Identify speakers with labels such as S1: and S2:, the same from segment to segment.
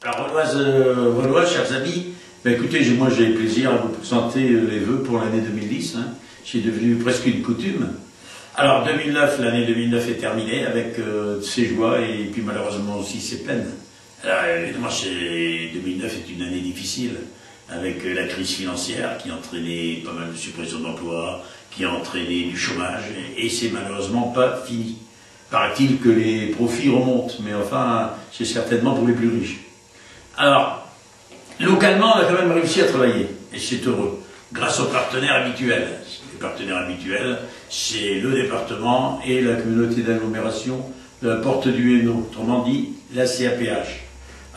S1: Alors, Vaudois, chers amis, ben écoutez, moi j'ai le plaisir à vous présenter les vœux pour l'année 2010. C'est devenu presque une coutume. Alors, l'année 2009 est terminée avec ses joies et puis malheureusement aussi ses peines. Alors, évidemment, 2009 est une année difficile, avec la crise financière qui a entraîné pas mal de suppressions d'emplois, qui a entraîné du chômage, et c'est malheureusement pas fini. Paraît-il que les profits remontent, mais enfin, c'est certainement pour les plus riches. Alors, localement, on a quand même réussi à travailler, et c'est heureux, grâce aux partenaires habituels. Les partenaires habituels, c'est le département et la communauté d'agglomération de la Porte du Hainaut, autrement dit, la CAPH.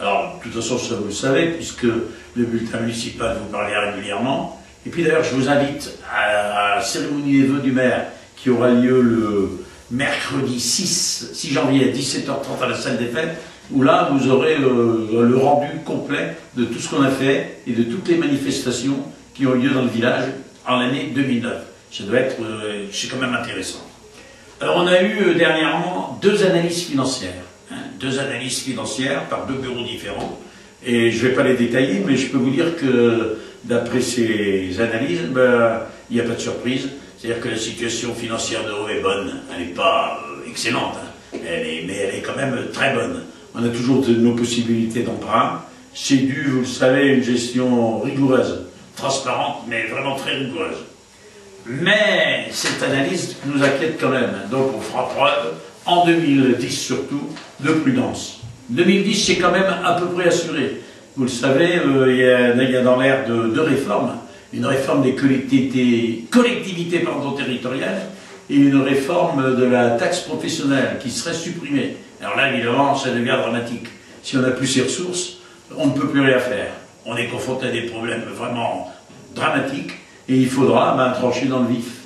S1: Alors, de toute façon, ça vous le savez, puisque le bulletin municipal vous parlait régulièrement. Et puis d'ailleurs, je vous invite à la cérémonie des vœux du maire, qui aura lieu le mercredi 6 janvier à 17h30 à la salle des fêtes, où là, vous aurez le rendu complet de tout ce qu'on a fait et de toutes les manifestations qui ont lieu dans le village en l'année 2009. Ça doit être, c'est quand même intéressant. Alors, on a eu dernièrement deux analyses financières. Deux analyses financières par deux bureaux différents. Et je ne vais pas les détailler, mais je peux vous dire que d'après ces analyses, il n'y a pas de surprise. C'est-à-dire que la situation financière d'Euro est bonne. Elle n'est pas excellente, mais elle est quand même très bonne. On a toujours nos possibilités d'emprunt. C'est dû, vous le savez, à une gestion rigoureuse, transparente, mais vraiment très rigoureuse. Mais cette analyse nous inquiète quand même. Donc on fera preuve, en 2010 surtout, de prudence. 2010, c'est quand même à peu près assuré. Vous le savez, il y a dans l'air deux réformes. Une réforme des collectivités territoriales et une réforme de la taxe professionnelle qui serait supprimée. Alors là, évidemment, ça devient dramatique. Si on n'a plus ces ressources, on ne peut plus rien faire. On est confronté à des problèmes vraiment dramatiques et il faudra trancher dans le vif.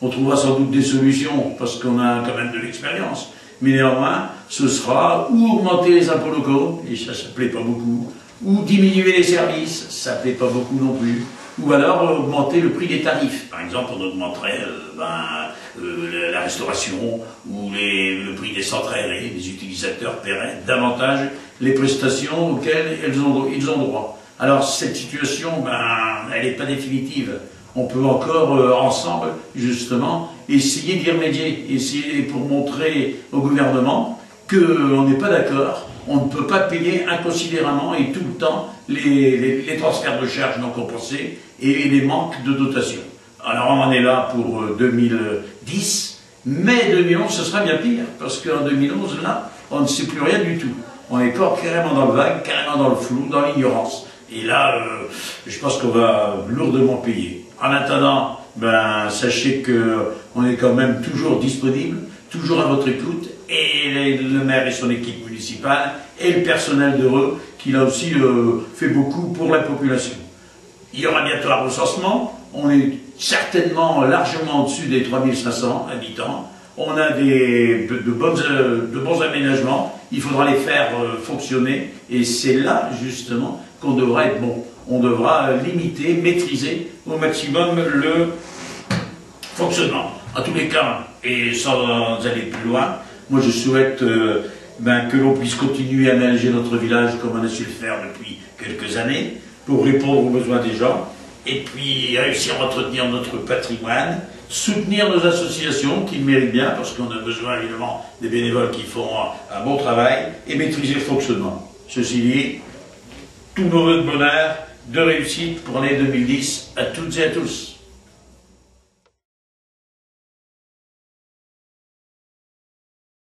S1: On trouvera sans doute des solutions parce qu'on a quand même de l'expérience. Mais néanmoins, ce sera ou augmenter les impôts locaux, et ça ne plaît pas beaucoup, ou diminuer les services, ça ne plaît pas beaucoup non plus, ou alors augmenter le prix des tarifs. Par exemple, on augmenterait la restauration ou le prix des centres aérés. Les utilisateurs paieraient davantage les prestations auxquelles ils ont droit. Alors cette situation, elle n'est pas définitive. On peut encore, ensemble, justement, essayer d'y remédier, essayer pour montrer au gouvernement qu'on n'est pas d'accord, on ne peut pas payer inconsidérément et tout le temps les transferts de charges non compensés et les manques de dotation. Alors on en est là pour 2010, mais 2011 ce sera bien pire, parce qu'en 2011, là, on ne sait plus rien du tout. On est encore carrément dans le vague, carrément dans le flou, dans l'ignorance. Et là, je pense qu'on va lourdement payer. En attendant, sachez qu'on est quand même toujours disponible, toujours à votre écoute, et le maire et son équipe municipale, et le personnel d'Heureux, qui là aussi fait beaucoup pour la population. Il y aura bientôt un recensement, on est certainement largement au-dessus des 3500 habitants, on a de bons aménagements, il faudra les faire fonctionner, et c'est là justement qu'on devra être bon. On devra limiter, maîtriser au maximum le fonctionnement. En tous les cas, et sans aller plus loin, moi je souhaite que l'on puisse continuer à aménager notre village comme on a su le faire depuis quelques années, pour répondre aux besoins des gens, et puis réussir à entretenir notre patrimoine, soutenir nos associations qui le méritent bien, parce qu'on a besoin évidemment des bénévoles qui font un bon travail, et maîtriser le fonctionnement. Ceci dit, tous nos vœux de bonheur, de réussite pour l'année 2010 à toutes et à tous.